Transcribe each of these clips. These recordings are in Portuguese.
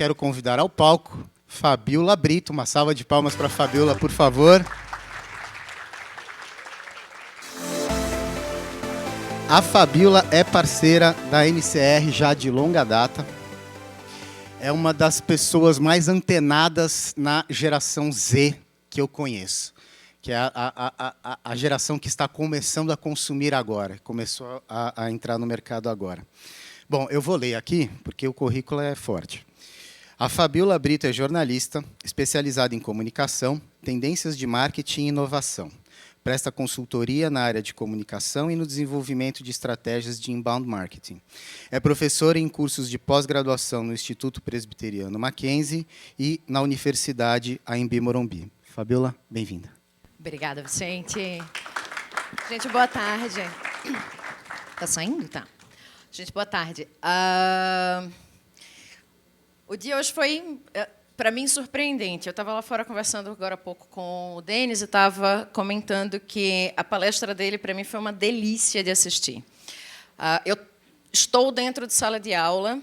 quero convidar ao palco Fabiola Brito. Uma salva de palmas para a Fabiola, por favor. A Fabiola é parceira da NCR já de longa data. É uma das pessoas mais antenadas na geração Z que eu conheço, que é a geração que está começando a consumir agora, começou a entrar no mercado agora. Bom, eu vou ler aqui, porque o currículo é forte. A Fabiola Brito é jornalista, especializada em comunicação, tendências de marketing e inovação. Presta consultoria na área de comunicação e no desenvolvimento de estratégias de inbound marketing. É professora em cursos de pós-graduação no Instituto Presbiteriano Mackenzie e na Universidade AMB Morumbi. Fabiola, bem-vinda. Obrigada, Vicente. Gente, boa tarde. Tá saindo? Tá. Gente, boa tarde. O dia hoje foi, para mim, surpreendente. Eu estava lá fora conversando agora há pouco com o Denis e estava comentando que a palestra dele, para mim, foi uma delícia de assistir. Eu estou dentro de sala de aula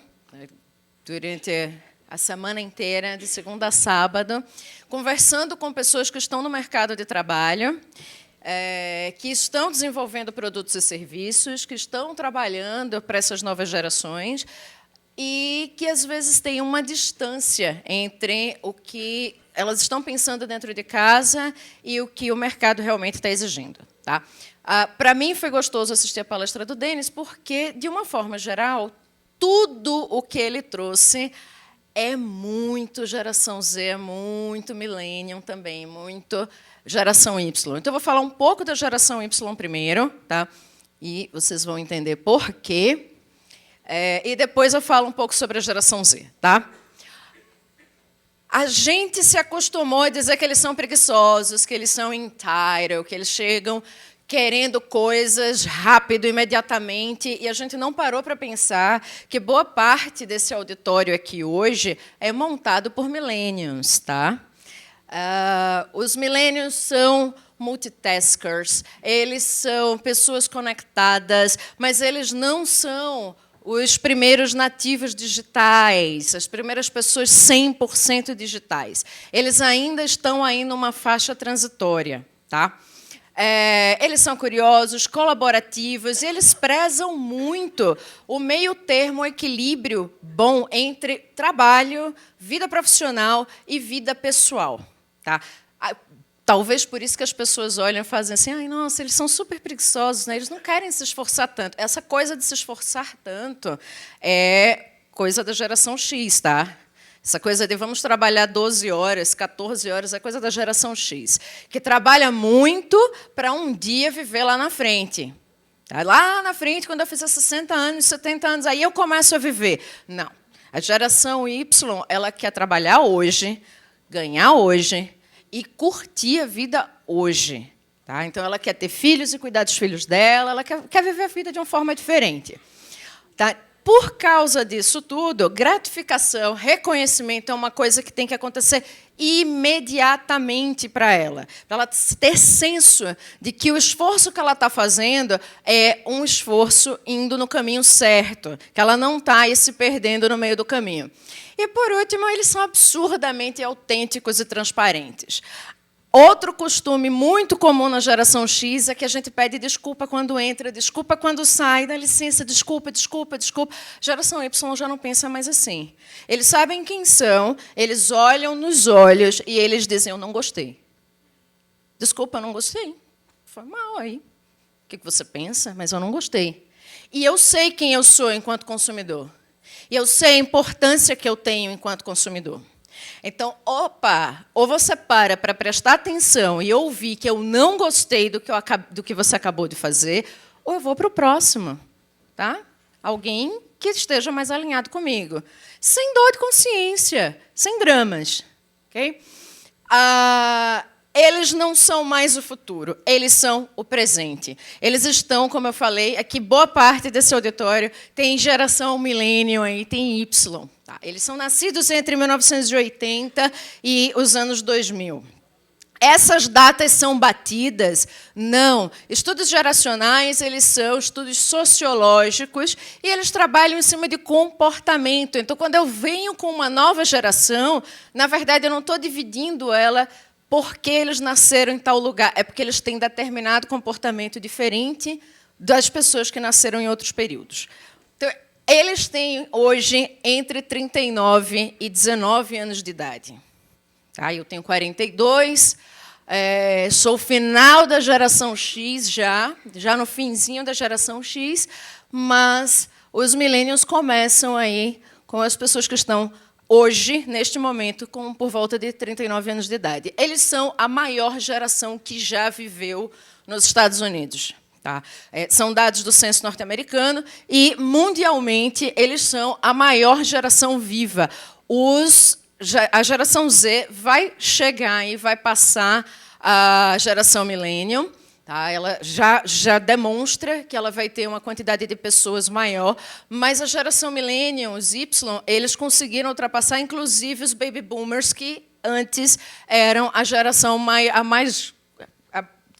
durante a semana inteira, de segunda a sábado, conversando com pessoas que estão no mercado de trabalho, que estão desenvolvendo produtos e serviços, que estão trabalhando para essas novas gerações, e que, às vezes, tem uma distância entre o que elas estão pensando dentro de casa e o que o mercado realmente está exigindo. Tá? Para mim, foi gostoso assistir a palestra do Denis, porque, de uma forma geral, tudo o que ele trouxe é muito geração Z, é muito millennium também, muito geração Y. Então, eu vou falar um pouco da geração Y primeiro, tá? E vocês vão entender por quê. E depois eu falo um pouco sobre a geração Z. Tá? A gente se acostumou a dizer que eles são preguiçosos, que eles são entitled, que eles chegam querendo coisas rápido, imediatamente, e a gente não parou para pensar que boa parte desse auditório aqui hoje é montado por millennials. Tá? Os millennials são multitaskers, eles são pessoas conectadas, mas eles não são os primeiros nativos digitais, as primeiras pessoas 100% digitais. Eles ainda estão aí numa faixa transitória. Tá? Eles são curiosos, colaborativos, e eles prezam muito o meio termo, o equilíbrio bom entre trabalho, vida profissional e vida pessoal. Tá? Talvez por isso que as pessoas olham e fazem assim, ai, nossa, eles são super preguiçosos, né? Eles não querem se esforçar tanto. Essa coisa de se esforçar tanto é coisa da geração X, tá? Essa coisa de vamos trabalhar 12 horas, 14 horas, é coisa da geração X, que trabalha muito para um dia viver lá na frente. Tá? Lá na frente, quando eu fizer 60 anos, 70 anos, aí eu começo a viver. Não. A geração Y, ela quer trabalhar hoje, ganhar hoje, e curtir a vida hoje. Tá? Então, ela quer ter filhos e cuidar dos filhos dela, ela quer viver a vida de uma forma diferente. Tá? Por causa disso tudo, gratificação, reconhecimento é uma coisa que tem que acontecer imediatamente para ela ter senso de que o esforço que ela está fazendo é um esforço indo no caminho certo, que ela não está se perdendo no meio do caminho. E, por último, eles são absurdamente autênticos e transparentes. Outro costume muito comum na geração X é que a gente pede desculpa quando entra, desculpa quando sai, dá licença, desculpa, desculpa, desculpa. Geração Y já não pensa mais assim. Eles sabem quem são, eles olham nos olhos e eles dizem, eu não gostei. Desculpa, eu não gostei. Foi mal aí. O que você pensa? Mas eu não gostei. E eu sei quem eu sou enquanto consumidor. E eu sei a importância que eu tenho enquanto consumidor. Então, ou você para prestar atenção e ouvir que eu não gostei do que você acabou de fazer, ou eu vou para o próximo. Tá? Alguém que esteja mais alinhado comigo. Sem dor de consciência, sem dramas. Okay? Eles não são mais o futuro, eles são o presente. Eles estão, como eu falei, aqui boa parte desse auditório tem geração millennium e tem Y. Tá? Eles são nascidos entre 1980 e os anos 2000. essas datas são batidas? Não. Estudos geracionais, eles são estudos sociológicos e eles trabalham em cima de comportamento. Então, quando eu venho com uma nova geração, na verdade, eu não estou dividindo ela porque eles nasceram em tal lugar. É porque eles têm determinado comportamento diferente das pessoas que nasceram em outros períodos. Então, eles têm, hoje, entre 39 e 19 anos de idade. Tá? Eu tenho 42, sou o final da geração X já no finzinho da geração X, mas os millennials começam aí com as pessoas que estão hoje, neste momento, por volta de 39 anos de idade. Eles são a maior geração que já viveu nos Estados Unidos. Tá? São dados do censo norte-americano e, mundialmente, eles são a maior geração viva. A geração Z vai chegar e vai passar a geração Millennium. Tá? Ela já demonstra que ela vai ter uma quantidade de pessoas maior, mas a geração Millennium, os Y, eles conseguiram ultrapassar, inclusive, os Baby Boomers, que antes eram a geração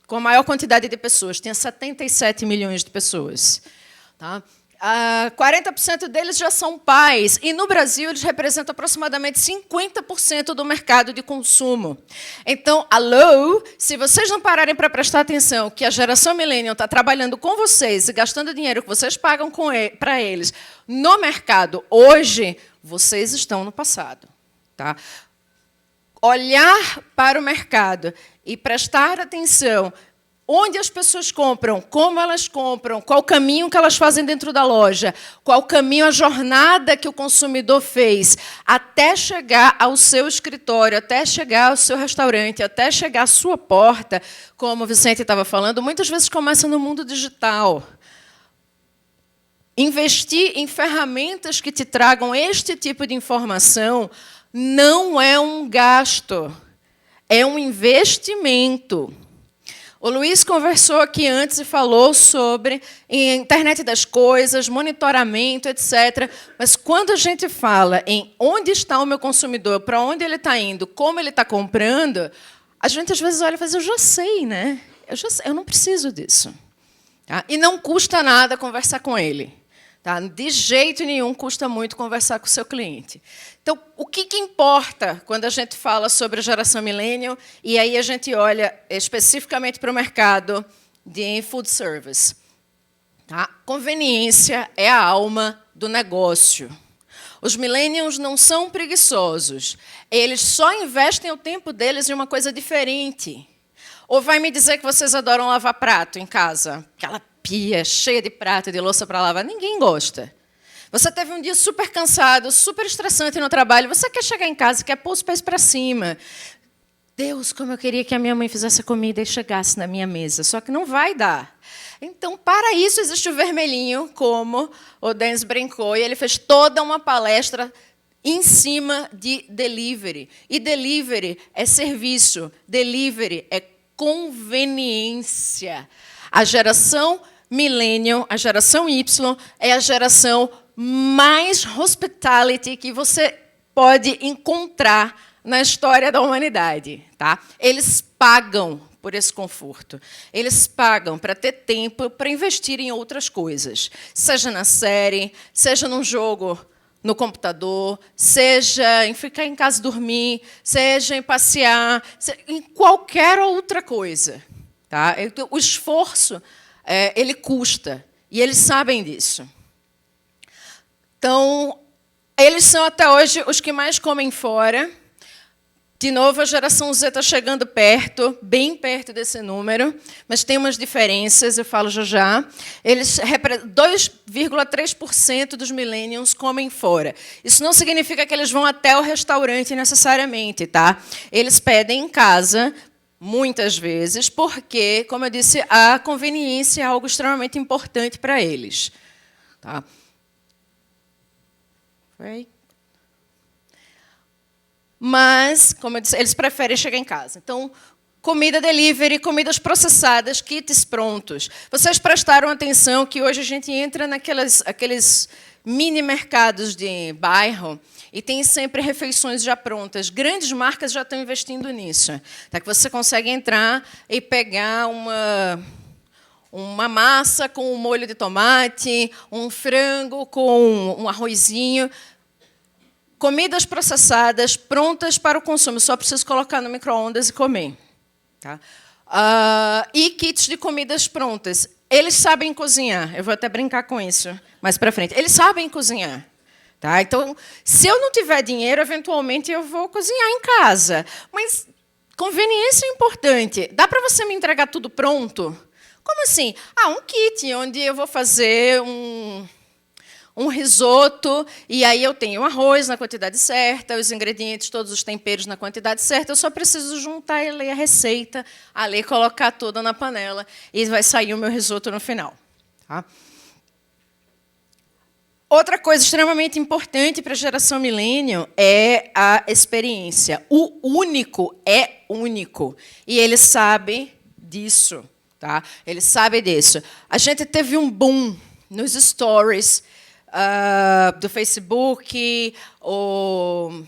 com a maior quantidade de pessoas. Tinha 77 milhões de pessoas. Tá? 40% deles já são pais, e no Brasil eles representam aproximadamente 50% do mercado de consumo. Então, alô, se vocês não pararem para prestar atenção que a geração millennial está trabalhando com vocês e gastando dinheiro que vocês pagam para eles no mercado hoje, vocês estão no passado. Tá? Olhar para o mercado e prestar atenção onde as pessoas compram, como elas compram, qual o caminho que elas fazem dentro da loja, qual o caminho, a jornada que o consumidor fez até chegar ao seu escritório, até chegar ao seu restaurante, até chegar à sua porta, como o Vicente estava falando, muitas vezes começa no mundo digital. Investir em ferramentas que te tragam este tipo de informação não é um gasto, é um investimento. O Luiz conversou aqui antes e falou sobre internet das coisas, monitoramento, etc. Mas quando a gente fala em onde está o meu consumidor, para onde ele está indo, como ele está comprando, a gente às vezes olha e fala, eu já sei, né? Eu não preciso disso. Tá? E não custa nada conversar com ele. Tá? De jeito nenhum custa muito conversar com o seu cliente. Então, o que importa quando a gente fala sobre a geração millennial e aí a gente olha especificamente para o mercado de food service? Tá? Conveniência é a alma do negócio. Os millennials não são preguiçosos. Eles só investem o tempo deles em uma coisa diferente. Ou vai me dizer que vocês adoram lavar prato em casa? Aquela pia cheia de prato e de louça para lavar. Ninguém gosta. Você teve um dia super cansado, super estressante no trabalho, você quer chegar em casa, quer pôr os pés para cima. Deus, como eu queria que a minha mãe fizesse a comida e chegasse na minha mesa, só que não vai dar. Então, para isso, existe o vermelhinho, como o Denis brincou, e ele fez toda uma palestra em cima de delivery. E delivery é serviço, delivery é conveniência. A geração Millennial, a geração Y, é a geração mais hospitality que você pode encontrar na história da humanidade. Tá? Eles pagam por esse conforto. Eles pagam para ter tempo para investir em outras coisas. Seja na série, seja num jogo no computador, seja em ficar em casa dormir, seja em passear, em qualquer outra coisa. Tá? O esforço ele custa, e eles sabem disso. Então, eles são, até hoje, os que mais comem fora. De novo, a geração Z está chegando perto, bem perto desse número, mas tem umas diferenças, eu falo já. 2,3% dos millennials comem fora. Isso não significa que eles vão até o restaurante necessariamente. Tá? Eles pedem em casa, muitas vezes, porque, como eu disse, a conveniência é algo extremamente importante para eles. Tá? Mas, como eu disse, eles preferem chegar em casa. Então, comida delivery, comidas processadas, kits prontos. Vocês prestaram atenção que hoje a gente entra naqueles mini mercados de bairro e tem sempre refeições já prontas. Grandes marcas já estão investindo nisso. Tá? Que você consegue entrar e pegar uma massa com um molho de tomate, um frango com um arrozinho, comidas processadas, prontas para o consumo. Só preciso colocar no micro-ondas e comer. Tá? E kits de comidas prontas. Eles sabem cozinhar. Eu vou até brincar com isso mais para frente. Eles sabem cozinhar. Tá? Então, se eu não tiver dinheiro, eventualmente eu vou cozinhar em casa. Mas conveniência é importante. Dá para você me entregar tudo pronto? Como assim? Um kit onde eu vou fazer um risoto, e aí eu tenho arroz na quantidade certa, os ingredientes, todos os temperos na quantidade certa, eu só preciso juntar e ler a receita, colocar toda na panela, e vai sair o meu risoto no final. Tá? Outra coisa extremamente importante para a geração millennial é a experiência. O único é único, e ele sabe disso. Tá? Ele sabe disso. A gente teve um boom nos stories do Facebook, o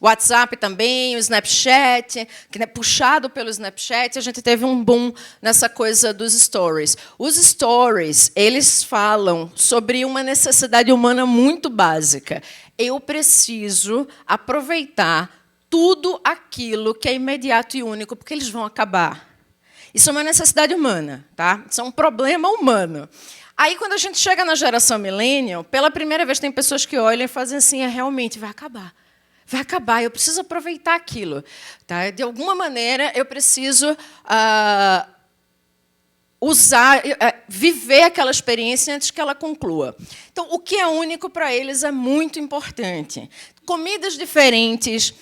WhatsApp também, o Snapchat, que é puxado pelo Snapchat, a gente teve um boom nessa coisa dos stories. Os stories, eles falam sobre uma necessidade humana muito básica. Eu preciso aproveitar tudo aquilo que é imediato e único, porque eles vão acabar. Isso é uma necessidade humana, tá? Isso é um problema humano. Aí, quando a gente chega na geração millennial, pela primeira vez tem pessoas que olham e fazem assim, realmente, vai acabar. Vai acabar, eu preciso aproveitar aquilo. Tá? De alguma maneira, eu preciso viver aquela experiência antes que ela conclua. Então, o que é único para eles é muito importante. Comidas diferentes,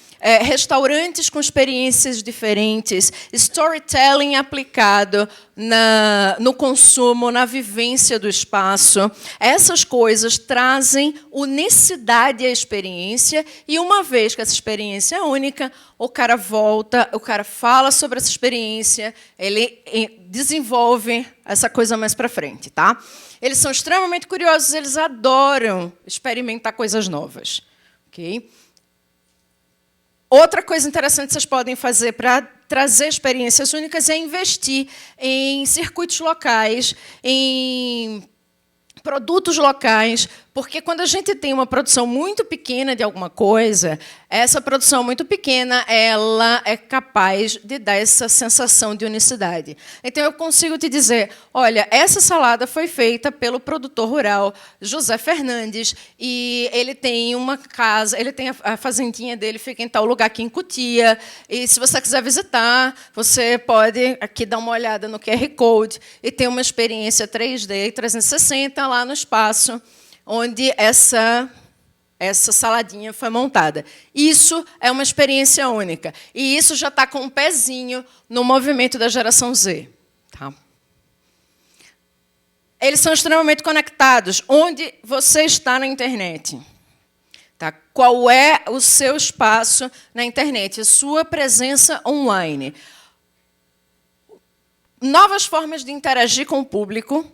restaurantes com experiências diferentes, storytelling aplicado no consumo, na vivência do espaço. Essas coisas trazem unicidade à experiência, e uma vez que essa experiência é única, o cara volta, o cara fala sobre essa experiência, ele desenvolve essa coisa mais para frente. Tá? Eles são extremamente curiosos, eles adoram experimentar coisas novas. Okay? Outra coisa interessante que vocês podem fazer para trazer experiências únicas é investir em circuitos locais, em produtos locais, porque quando a gente tem uma produção muito pequena de alguma coisa, essa produção muito pequena ela é capaz de dar essa sensação de unicidade. Então, eu consigo te dizer, olha, essa salada foi feita pelo produtor rural José Fernandes, e ele tem uma casa, ele tem a fazendinha dele, fica em tal lugar aqui em Cotia, e se você quiser visitar, você pode aqui dar uma olhada no QR Code e ter uma experiência 3D 360 lá no espaço onde essa saladinha foi montada. Isso é uma experiência única. E isso já está com um pezinho no movimento da geração Z. Tá? Eles são extremamente conectados. Onde você está na internet? Tá? Qual é o seu espaço na internet? A sua presença online. Novas formas de interagir com o público.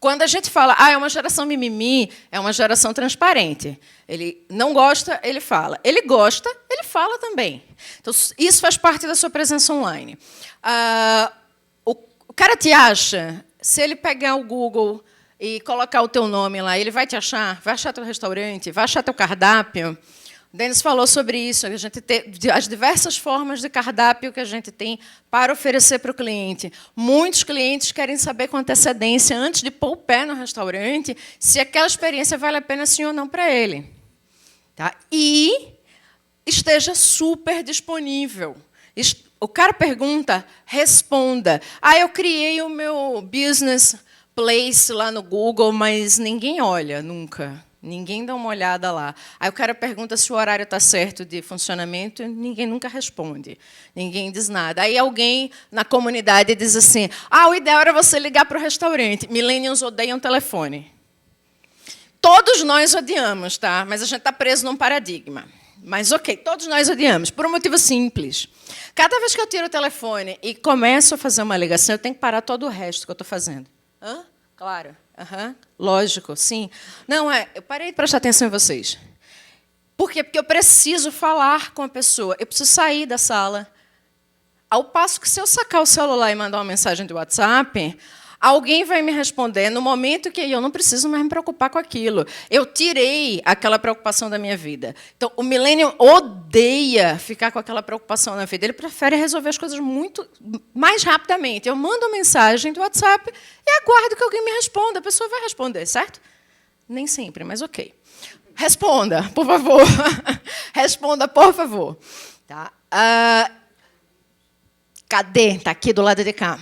Quando a gente fala, é uma geração mimimi, é uma geração transparente. Ele não gosta, ele fala. Ele gosta, ele fala também. Então, isso faz parte da sua presença online. O cara te acha, se ele pegar o Google e colocar o teu nome lá, ele vai te achar, vai achar teu restaurante, vai achar teu cardápio. O Denis falou sobre isso, a gente tem as diversas formas de cardápio que a gente tem para oferecer para o cliente. Muitos clientes querem saber com antecedência, antes de pôr o pé no restaurante, se aquela experiência vale a pena sim ou não para ele. Tá? E esteja super disponível. O cara pergunta, responda. Eu criei o meu business place lá no Google, mas ninguém olha nunca. Ninguém dá uma olhada lá. Aí o cara pergunta se o horário está certo de funcionamento, e ninguém nunca responde. Ninguém diz nada. Aí alguém na comunidade diz assim, o ideal era você ligar para o restaurante. Millennials odeiam telefone. Todos nós odiamos, tá? Mas a gente está preso num paradigma. Mas, ok, todos nós odiamos, por um motivo simples. Cada vez que eu tiro o telefone e começo a fazer uma ligação, eu tenho que parar todo o resto que eu estou fazendo. Claro. Aham, lógico, sim. Não, eu parei de prestar atenção em vocês. Por quê? Porque eu preciso falar com a pessoa, eu preciso sair da sala. Ao passo que, se eu sacar o celular e mandar uma mensagem do WhatsApp, alguém vai me responder no momento que eu não preciso mais me preocupar com aquilo. Eu tirei aquela preocupação da minha vida. Então, o millennial odeia ficar com aquela preocupação na vida. Ele prefere resolver as coisas muito mais rapidamente. Eu mando uma mensagem do WhatsApp e aguardo que alguém me responda. A pessoa vai responder, certo? Nem sempre, mas ok. Responda, por favor. Responda, por favor. Tá? Cadê? Está aqui do lado de cá.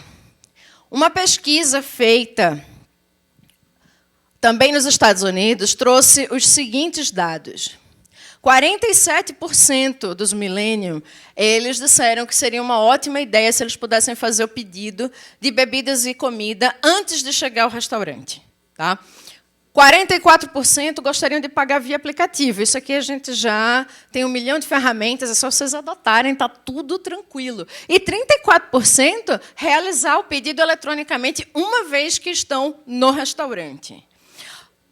Uma pesquisa feita também nos Estados Unidos trouxe os seguintes dados. 47% dos millennials, eles disseram que seria uma ótima ideia se eles pudessem fazer o pedido de bebidas e comida antes de chegar ao restaurante. Tá? 44% gostariam de pagar via aplicativo. Isso aqui a gente já tem 1 milhão de ferramentas, é só vocês adotarem, está tudo tranquilo. E 34% realizar o pedido eletronicamente uma vez que estão no restaurante.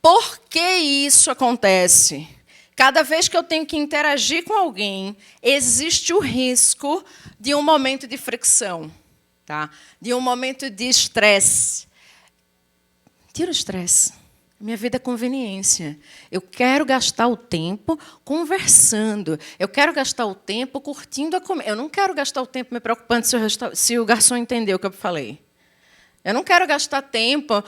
Por que isso acontece? Cada vez que eu tenho que interagir com alguém, existe o risco de um momento de fricção, tá? De um momento de estresse. Tira o estresse. Minha vida é conveniência. Eu quero gastar o tempo conversando. Eu quero gastar o tempo curtindo a comida. Eu não quero gastar o tempo me preocupando se o garçom entendeu o que eu falei. Eu não quero gastar tempo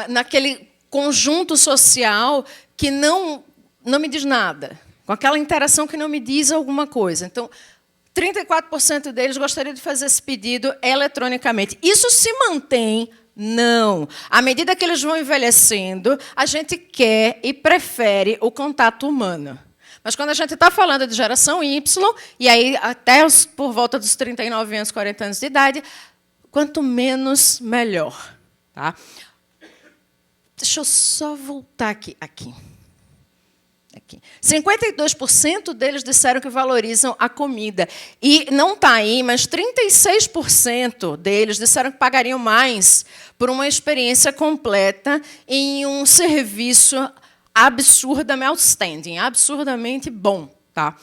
naquele conjunto social que não me diz nada, com aquela interação que não me diz alguma coisa. Então, 34% deles gostariam de fazer esse pedido eletronicamente. Isso se mantém? Não. À medida que eles vão envelhecendo, a gente quer e prefere o contato humano. Mas quando a gente está falando de geração Y, e aí até por volta dos 39 anos, 40 anos de idade, quanto menos, melhor. Tá? Deixa eu só voltar aqui. 52% deles disseram que valorizam a comida. E não está aí, mas 36% deles disseram que pagariam mais por uma experiência completa em um serviço absurdamente outstanding, absurdamente bom. Tá?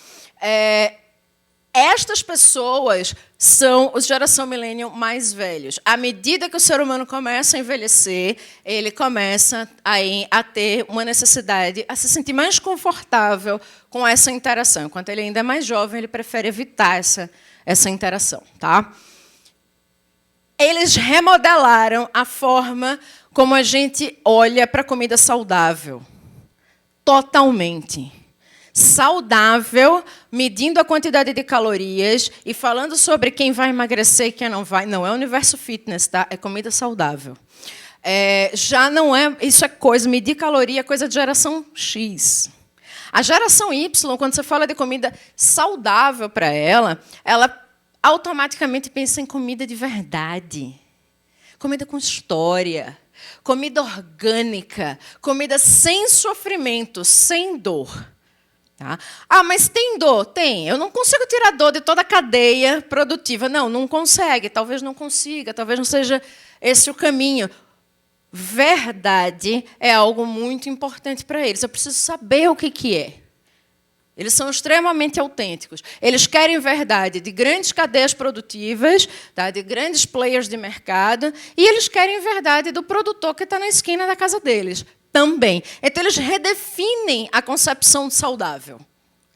Estas pessoas são os geração millennial mais velhos. À medida que o ser humano começa a envelhecer, ele começa a ter uma necessidade, a se sentir mais confortável com essa interação. Enquanto ele ainda é mais jovem, ele prefere evitar essa interação. Tá? Eles remodelaram a forma como a gente olha para a comida saudável. Totalmente. Saudável, medindo a quantidade de calorias e falando sobre quem vai emagrecer e quem não vai. Não é universo fitness, tá? É comida saudável. Já não é... Isso é coisa... Medir caloria é coisa de geração X. A geração Y, quando você fala de comida saudável para ela automaticamente pensa em comida de verdade. Comida com história. Comida orgânica. Comida sem sofrimento, sem dor. Tá? Mas tem dor? Tem. Eu não consigo tirar dor de toda a cadeia produtiva. Não consegue. Talvez não consiga. Talvez não seja esse o caminho. Verdade é algo muito importante para eles. Eu preciso saber o que é. Eles são extremamente autênticos. Eles querem verdade de grandes cadeias produtivas, tá? De grandes players de mercado, e eles querem verdade do produtor que está na esquina da casa deles. Também. Então, eles redefinem a concepção de saudável.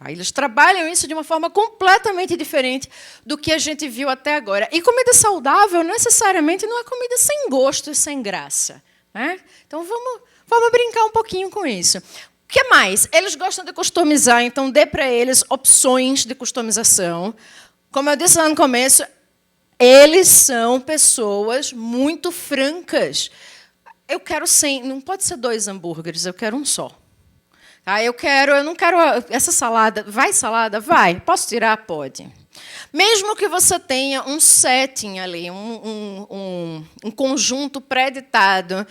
Eles trabalham isso de uma forma completamente diferente do que a gente viu até agora. E comida saudável, necessariamente, não é comida sem gosto e sem graça. Né? Então, vamos brincar um pouquinho com isso. O que mais? Eles gostam de customizar, então dê para eles opções de customização. Como eu disse lá no começo, eles são pessoas muito francas. Eu quero 100, não pode ser 2 hambúrgueres, eu quero um só. Eu não quero essa salada. Vai salada? Vai. Posso tirar? Pode. Mesmo que você tenha um setting ali, um conjunto pré-editado,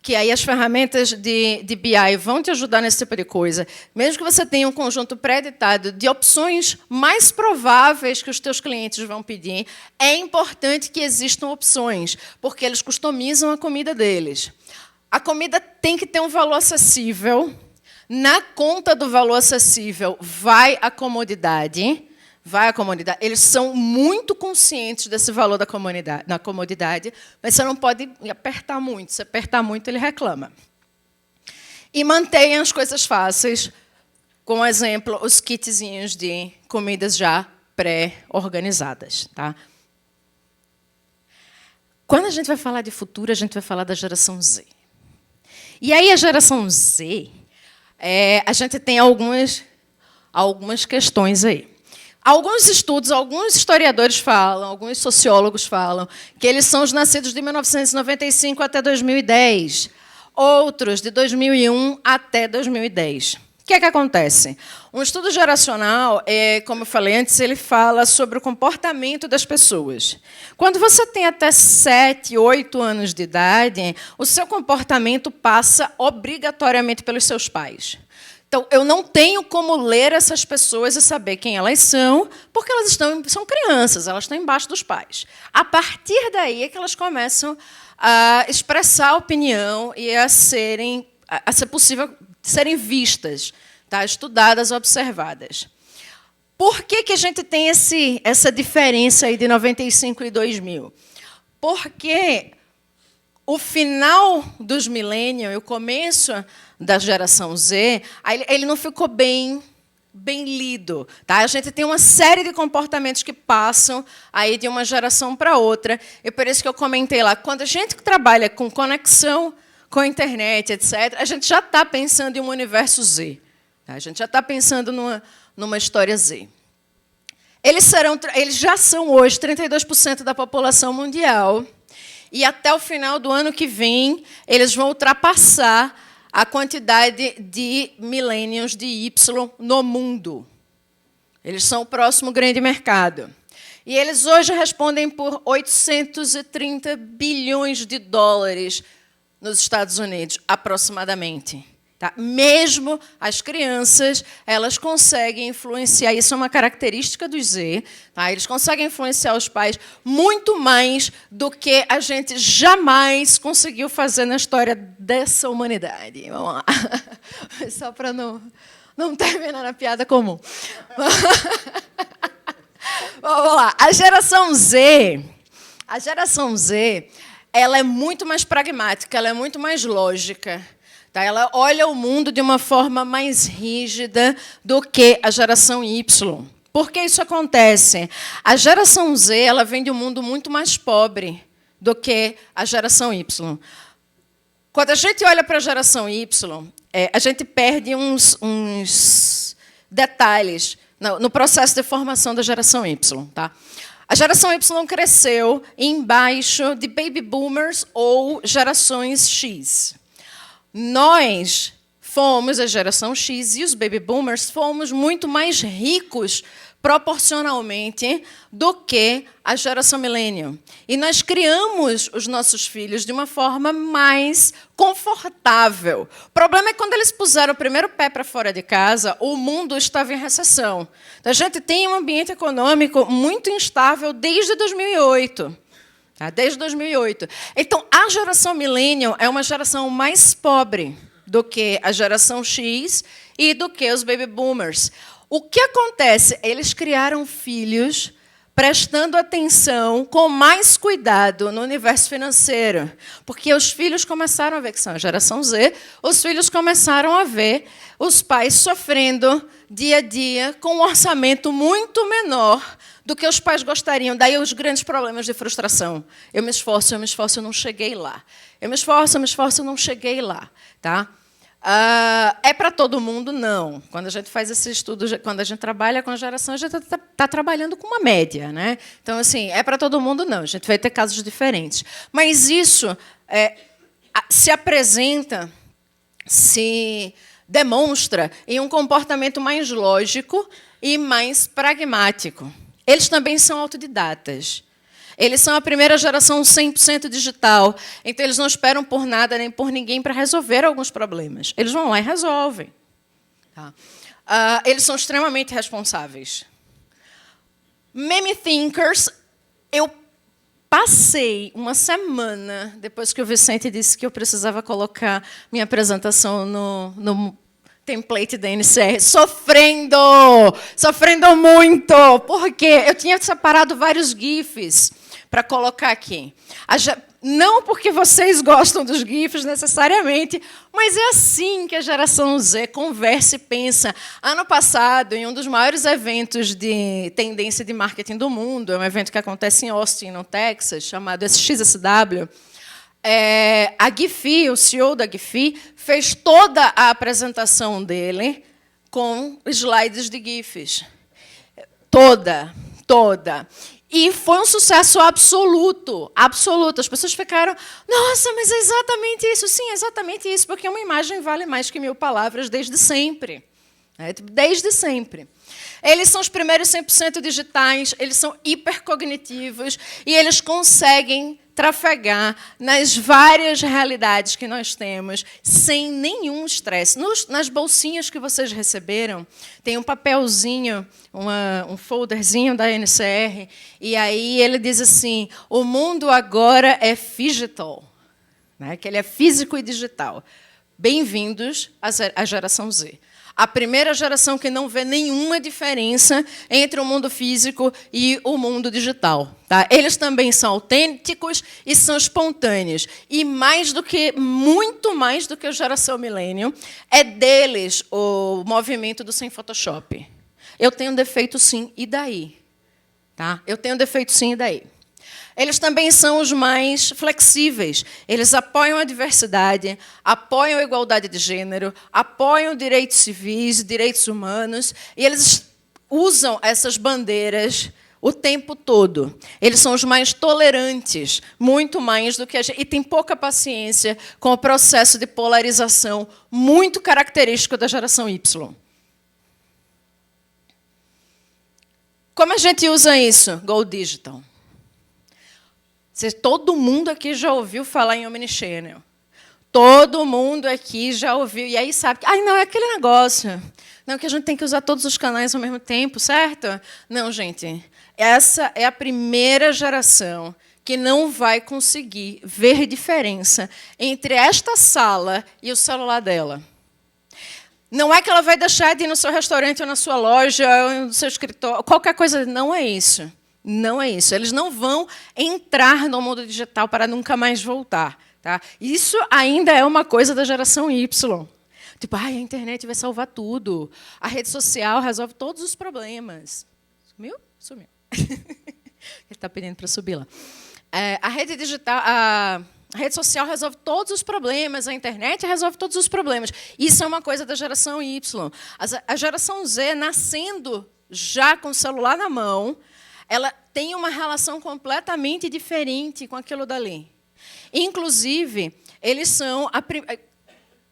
que aí as ferramentas de BI vão te ajudar nesse tipo de coisa. Mesmo que você tenha um conjunto pré-editado de opções mais prováveis que os teus clientes vão pedir, é importante que existam opções, porque eles customizam a comida deles. A comida tem que ter um valor acessível. Na conta do valor acessível vai a comodidade. Eles são muito conscientes desse valor da comodidade, mas você não pode apertar muito. Se apertar muito, ele reclama. E mantenha as coisas fáceis. Como exemplo, os kitzinhos de comidas já pré-organizadas. Tá? Quando a gente vai falar de futuro, a gente vai falar da geração Z. E aí, a geração Z, a gente tem algumas questões aí. Alguns estudos, alguns historiadores falam, alguns sociólogos falam, que eles são os nascidos de 1995 até 2010. Outros, de 2001 até 2010. O que é que acontece? Um estudo geracional, como eu falei antes, ele fala sobre o comportamento das pessoas. Quando você tem até 7, 8 anos de idade, o seu comportamento passa obrigatoriamente pelos seus pais. Então, eu não tenho como ler essas pessoas e saber quem elas são, porque elas são crianças, elas estão embaixo dos pais. A partir daí é que elas começam a expressar opinião e a ser possível serem vistas, tá? Estudadas, observadas. Por que a gente tem essa diferença aí de 95 e 2000? Porque o final dos millennials e o começo da geração Z, ele não ficou bem lido. Tá? A gente tem uma série de comportamentos que passam aí de uma geração para outra. E por isso que eu comentei lá, quando a gente trabalha com conexão com a internet, etc., a gente já está pensando em um universo Z. Tá? A gente já está pensando numa história Z. Eles já são hoje 32% da população mundial. E até o final do ano que vem, eles vão ultrapassar a quantidade de millennials de Y no mundo. Eles são o próximo grande mercado. E eles hoje respondem por 830 bilhões de dólares nos Estados Unidos, aproximadamente. Tá? Mesmo as crianças, elas conseguem influenciar, isso é uma característica do Z, tá? Eles conseguem influenciar os pais muito mais do que a gente jamais conseguiu fazer na história dessa humanidade. Vamos lá. Só para não terminar na piada comum. Vamos lá. A geração Z, ela é muito mais pragmática, ela é muito mais lógica. Tá? Ela olha o mundo de uma forma mais rígida do que a geração Y. Por que isso acontece? A geração Z ela vem de um mundo muito mais pobre do que a geração Y. Quando a gente olha para a geração Y, a gente perde uns detalhes no processo de formação da geração Y. Tá? A geração Y cresceu embaixo de baby boomers ou gerações X. Nós fomos, a geração X e os baby boomers, fomos muito mais ricos proporcionalmente do que a geração millennial. E nós criamos os nossos filhos de uma forma mais confortável. O problema é que quando eles puseram o primeiro pé para fora de casa, o mundo estava em recessão. Então, a gente tem um ambiente econômico muito instável desde 2008. Desde 2008. Então, a geração millennial é uma geração mais pobre do que a geração X e do que os baby boomers. O que acontece? Eles criaram filhos prestando atenção com mais cuidado no universo financeiro, porque os filhos começaram a ver que são a geração Z, os filhos começaram a ver os pais sofrendo dia a dia com um orçamento muito menor do que os pais gostariam. Daí os grandes problemas de frustração. Eu me esforço, eu não cheguei lá. Eu me esforço, eu não cheguei lá. Tá? É para todo mundo? Não. Quando a gente faz esse estudo, quando a gente trabalha com a geração, a gente está trabalhando com uma média. Né? Então, assim, é para todo mundo? Não. A gente vai ter casos diferentes. Mas isso se apresenta, se demonstra em um comportamento mais lógico e mais pragmático. Eles também são autodidatas. Eles são a primeira geração 100% digital. Então, eles não esperam por nada nem por ninguém para resolver alguns problemas. Eles vão lá e resolvem. Tá? Eles são extremamente responsáveis. Meme thinkers, eu passei uma semana, depois que o Vicente disse que eu precisava colocar minha apresentação no template da NCR, sofrendo muito, porque eu tinha separado vários GIFs para colocar aqui. Não porque vocês gostam dos GIFs necessariamente, mas é assim que a geração Z conversa e pensa. Ano passado, em um dos maiores eventos de tendência de marketing do mundo, é um evento que acontece em Austin, no Texas, chamado SXSW, a Giphy, o CEO da Giphy, fez toda a apresentação dele com slides de GIFs. Toda. E foi um sucesso absoluto, absoluto. As pessoas ficaram, nossa, mas é exatamente isso. Sim, é exatamente isso, porque uma imagem vale mais que 1000 palavras desde sempre. Desde sempre. Eles são os primeiros 100% digitais, eles são hipercognitivos e eles conseguem trafegar nas várias realidades que nós temos sem nenhum estresse. Nas bolsinhas que vocês receberam, tem um papelzinho, um folderzinho da NCR, e aí ele diz assim, o mundo agora é digital, né? Que ele é físico e digital. Bem-vindos à geração Z. A primeira geração que não vê nenhuma diferença entre o mundo físico e o mundo digital. Tá? Eles também são autênticos e são espontâneos. E muito mais do que a geração millennial, é deles o movimento do sem Photoshop. Eu tenho defeito sim, e daí? Tá? Eu tenho defeito sim, e daí? Eles também são os mais flexíveis. Eles apoiam a diversidade, apoiam a igualdade de gênero, apoiam direitos civis, direitos humanos, e eles usam essas bandeiras o tempo todo. Eles são os mais tolerantes, muito mais do que a gente, e têm pouca paciência com o processo de polarização muito característico da geração Y. Como a gente usa isso? Go Digital. Todo mundo aqui já ouviu falar em Omnichannel. Todo mundo aqui já ouviu. E aí sabe que não, é aquele negócio. Não, que a gente tem que usar todos os canais ao mesmo tempo, certo? Não, gente. Essa é a primeira geração que não vai conseguir ver diferença entre esta sala e o celular dela. Não é que ela vai deixar de ir no seu restaurante ou na sua loja ou no seu escritório, qualquer coisa. Não é isso. Não é isso. Eles não vão entrar no mundo digital para nunca mais voltar. Tá? Isso ainda é uma coisa da geração Y. Tipo, a internet vai salvar tudo. A rede social resolve todos os problemas. Sumiu? Sumiu. Ele está pedindo para subir lá. A rede digital, a rede social resolve todos os problemas, a internet resolve todos os problemas. Isso é uma coisa da geração Y. A geração Z, nascendo já com o celular na mão, ela tem uma relação completamente diferente com aquilo dali. Inclusive, eles são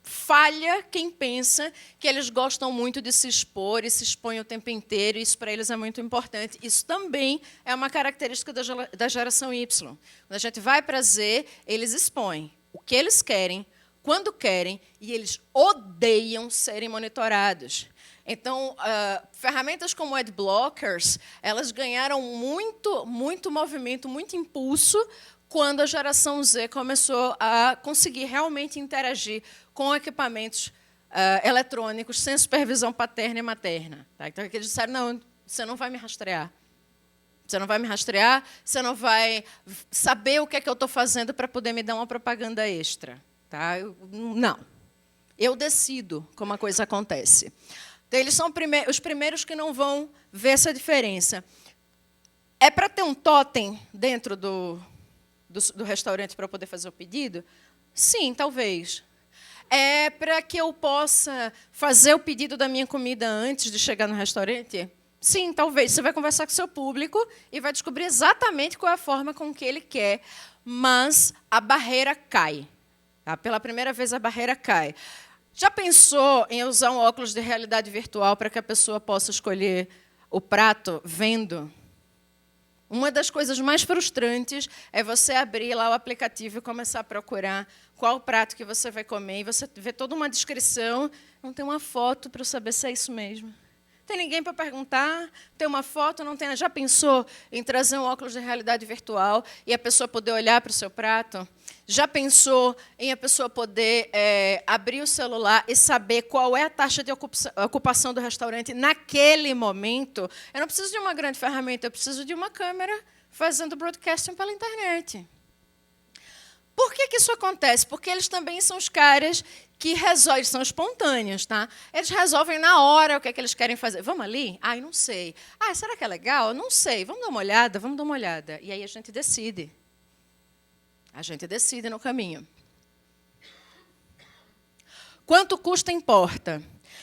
falha quem pensa que eles gostam muito de se expor e se expõem o tempo inteiro, isso para eles é muito importante. Isso também é uma característica da geração Y. Quando a gente vai para Z, eles expõem o que eles querem, quando querem, e eles odeiam serem monitorados. Então, ferramentas como adblockers, elas ganharam muito movimento, muito impulso, quando a geração Z começou a conseguir realmente interagir com equipamentos eletrônicos sem supervisão paterna e materna. Tá? Então, eles disseram, não, você não vai me rastrear. Você não vai me rastrear, você não vai saber o que é que eu estou fazendo para poder me dar uma propaganda extra. Tá? Não. Eu decido como a coisa acontece. Então, eles são os primeiros que não vão ver essa diferença. É para ter um totem dentro do restaurante para poder fazer o pedido? Sim, talvez. É para que eu possa fazer o pedido da minha comida antes de chegar no restaurante? Sim, talvez. Você vai conversar com o seu público e vai descobrir exatamente qual é a forma com que ele quer, mas a barreira cai. Tá? Pela primeira vez, a barreira cai. Já pensou em usar um óculos de realidade virtual para que a pessoa possa escolher o prato vendo? Uma das coisas mais frustrantes é você abrir lá o aplicativo e começar a procurar qual o prato que você vai comer, e você vê toda uma descrição, não tem uma foto para eu saber se é isso mesmo. Tem ninguém para perguntar, tem uma foto, não tem. Já pensou em trazer um óculos de realidade virtual e a pessoa poder olhar para o seu prato? Já pensou em a pessoa poder abrir o celular e saber qual é a taxa de ocupação do restaurante naquele momento? Eu não preciso de uma grande ferramenta, eu preciso de uma câmera fazendo broadcasting pela internet. Por que isso acontece? Porque eles também são os caras que resolvem, são espontâneos, tá? Eles resolvem na hora o que é que eles querem fazer. Vamos ali? Ai, não sei. Ah, será que é legal? Não sei. Vamos dar uma olhada? Vamos dar uma olhada. E aí a gente decide. A gente decide no caminho. Quanto custa importa?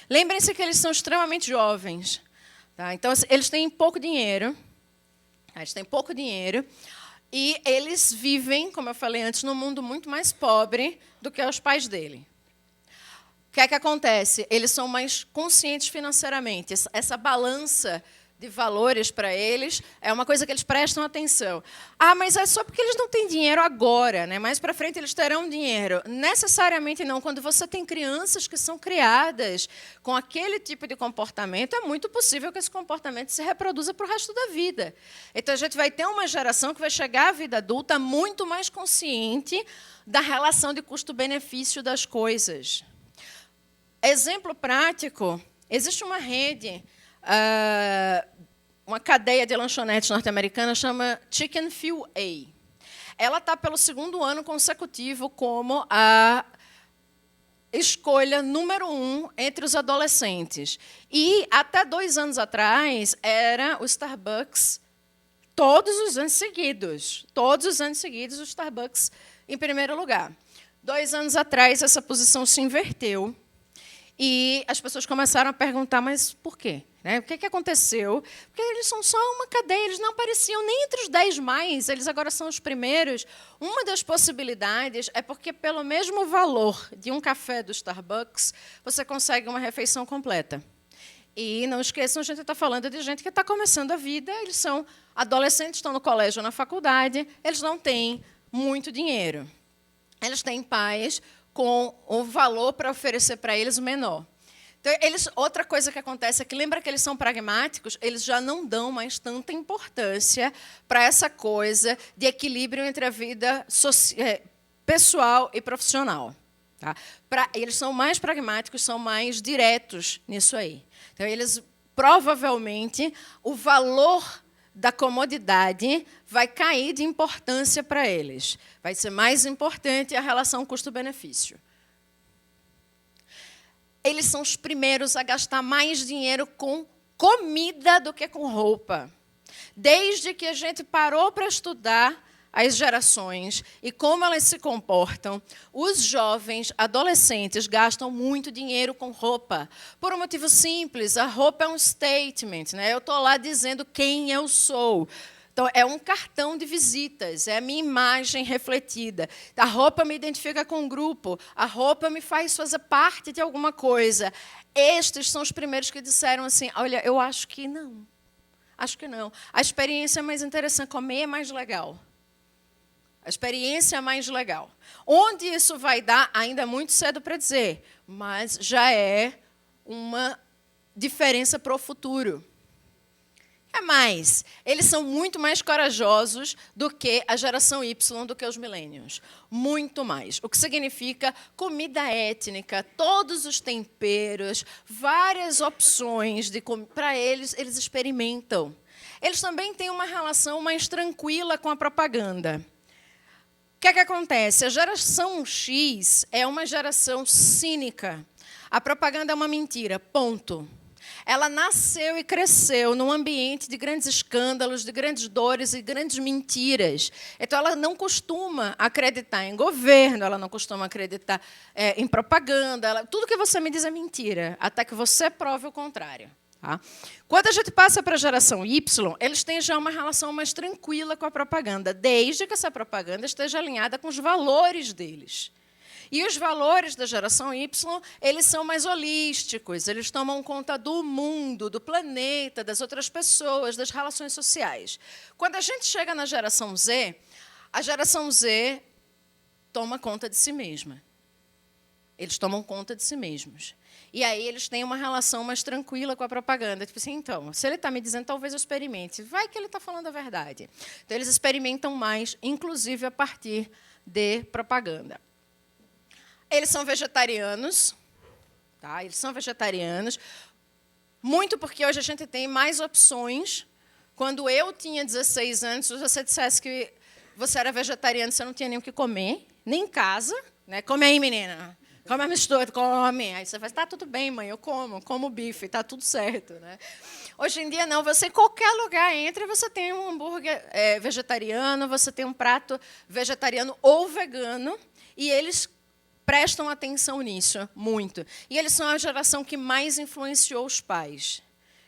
Lembrem-se que eles são extremamente jovens. Tá? Então, eles têm pouco dinheiro. Eles têm pouco dinheiro. E eles vivem, como eu falei antes, num mundo muito mais pobre do que os pais dele. O que é que acontece? Eles são mais conscientes financeiramente. Essa balança de valores para eles é uma coisa que eles prestam atenção. Ah, mas é só porque eles não têm dinheiro agora, né? Mais para frente eles terão dinheiro. Necessariamente não. Quando você tem crianças que são criadas com aquele tipo de comportamento, é muito possível que esse comportamento se reproduza para o resto da vida. Então a gente vai ter uma geração que vai chegar à vida adulta muito mais consciente da relação de custo-benefício das coisas. Exemplo prático, existe uma rede, uma cadeia de lanchonetes norte-americana chama Chicken Fil A. Ela está pelo 2º ano consecutivo como a escolha número 1 entre os adolescentes. E, até 2 anos atrás, era o Starbucks todos os anos seguidos. Todos os anos seguidos, o Starbucks em primeiro lugar. 2 anos atrás, essa posição se inverteu. E as pessoas começaram a perguntar, mas por quê? O que aconteceu? Porque eles são só uma cadeia, eles não apareciam nem entre os 10 mais, eles agora são os primeiros. Uma das possibilidades é porque, pelo mesmo valor de um café do Starbucks, você consegue uma refeição completa. E não esqueçam, a gente está falando de gente que está começando a vida, eles são adolescentes, estão no colégio ou na faculdade, eles não têm muito dinheiro. Eles têm pais com o valor para oferecer para eles menor. Então, outra coisa que acontece é que, lembra que eles são pragmáticos, eles já não dão mais tanta importância para essa coisa de equilíbrio entre a vida pessoal e profissional. Tá? Eles são mais pragmáticos, são mais diretos nisso aí. Então, eles, provavelmente, o valor da comodidade vai cair de importância para eles. Vai ser mais importante a relação custo-benefício. Eles são os primeiros a gastar mais dinheiro com comida do que com roupa. Desde que a gente parou para estudar as gerações e como elas se comportam, os jovens, adolescentes, gastam muito dinheiro com roupa. Por um motivo simples, a roupa é um statement, né? Eu estou lá dizendo quem eu sou. Então, é um cartão de visitas, é a minha imagem refletida. A roupa me identifica com um grupo, a roupa me faz fazer parte de alguma coisa. Estes são os primeiros que disseram assim, olha, eu acho que não. Acho que não. A experiência é mais interessante, comer é mais legal. A experiência é mais legal. Onde isso vai dar, ainda é muito cedo para dizer, mas já é uma diferença para o futuro. É mais, eles são muito mais corajosos do que a geração Y, do que os millennials. Muito mais. O que significa comida étnica, todos os temperos, várias opções para eles experimentam. Eles também têm uma relação mais tranquila com a propaganda. O que acontece? A geração X é uma geração cínica. A propaganda é uma mentira, ponto. Ela nasceu e cresceu num ambiente de grandes escândalos, de grandes dores e grandes mentiras. Então, ela não costuma acreditar em governo, ela não costuma acreditar em propaganda. Tudo que você me diz é mentira, até que você prove o contrário. Tá? Quando a gente passa para a geração Y, eles têm já uma relação mais tranquila com a propaganda, desde que essa propaganda esteja alinhada com os valores deles. E os valores da geração Y, eles são mais holísticos, eles tomam conta do mundo, do planeta, das outras pessoas, das relações sociais. Quando a gente chega na geração Z, a geração Z toma conta de si mesma. Eles tomam conta de si mesmos. E aí eles têm uma relação mais tranquila com a propaganda. Tipo assim, então, se ele está me dizendo, talvez eu experimente. Vai que ele está falando a verdade. Então, eles experimentam mais, inclusive a partir de propaganda. Eles são vegetarianos. Tá? Eles são vegetarianos. Muito porque hoje a gente tem mais opções. Quando eu tinha 16 anos, se você dissesse que você era vegetariano, você não tinha nem o que comer, nem em casa. Né? Come aí, menina. Come a mistura, come. Aí você vai, tá tudo bem, mãe, eu como bife, tá tudo certo. Né? Hoje em dia, não. Você, em qualquer lugar entra e você tem um hambúrguer vegetariano, você tem um prato vegetariano ou vegano, e eles prestam atenção nisso, muito. E eles são a geração que mais influenciou os pais.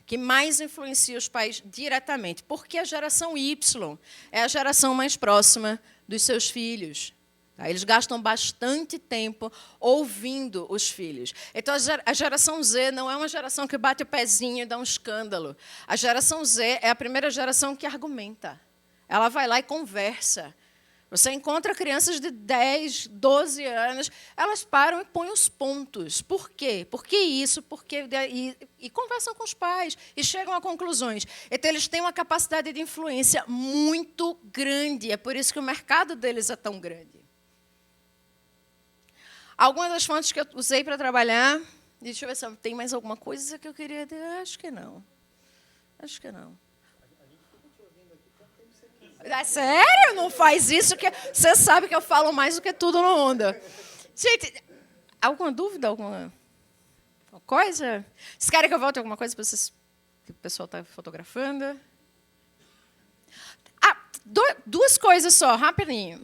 Que mais influencia os pais diretamente. Porque a geração Y é a geração mais próxima dos seus filhos. Eles gastam bastante tempo ouvindo os filhos. Então, a geração Z não é uma geração que bate o pezinho e dá um escândalo. A geração Z é a primeira geração que argumenta. Ela vai lá e conversa. Você encontra crianças de 10, 12 anos, elas param e põem os pontos. Por quê? Por que isso? Por quê? E conversam com os pais e chegam a conclusões. Então, eles têm uma capacidade de influência muito grande. É por isso que o mercado deles é tão grande. Algumas das fontes que eu usei para trabalhar... Deixa eu ver se tem mais alguma coisa que eu queria dizer. Acho que não. Acho que não. É sério? Não faz isso, que você sabe que eu falo mais do que tudo no Onda. Gente, alguma dúvida? Alguma coisa? Vocês querem que eu volte alguma coisa para vocês, que o pessoal está fotografando? Duas coisas só, rapidinho.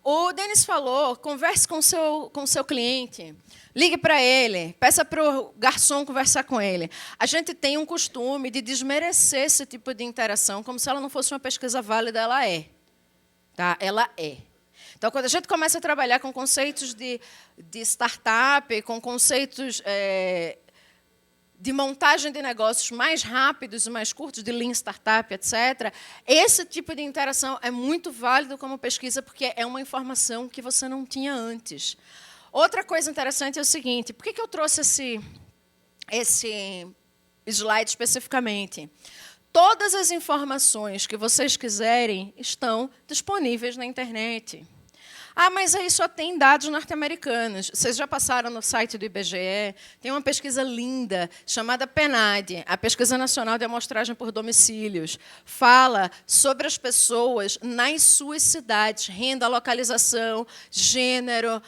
O Denis falou, converse com o seu cliente, ligue para ele, peça para o garçom conversar com ele. A gente tem um costume de desmerecer esse tipo de interação, como se ela não fosse uma pesquisa válida, ela é. Tá? Ela é. Então, quando a gente começa a trabalhar com conceitos de startup, com conceitos... de montagem de negócios mais rápidos e mais curtos, de Lean Startup, etc., esse tipo de interação é muito válido como pesquisa, porque é uma informação que você não tinha antes. Outra coisa interessante é o seguinte, por que eu trouxe esse slide especificamente? Todas as informações que vocês quiserem estão disponíveis na internet. Ah, mas aí só tem dados norte-americanos. Vocês já passaram no site do IBGE? Tem uma pesquisa linda chamada PNAD, a Pesquisa Nacional de Amostragem por Domicílios. Fala sobre as pessoas nas suas cidades, renda, localização, gênero,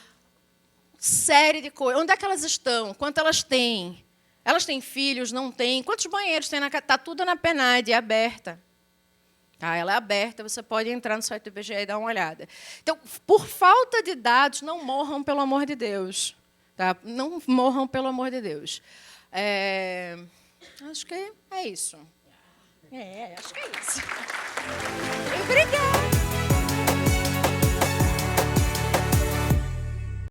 série de coisas. Onde é que elas estão? Quanto elas têm? Elas têm filhos? Não têm? Quantos banheiros tem na casa? Está tudo na PNAD, é aberta. Ela é aberta, você pode entrar no site do IBGE e dar uma olhada. Então, por falta de dados, não morram, pelo amor de Deus. Tá? Não morram, pelo amor de Deus. Acho que é isso. Acho que é isso. Obrigada.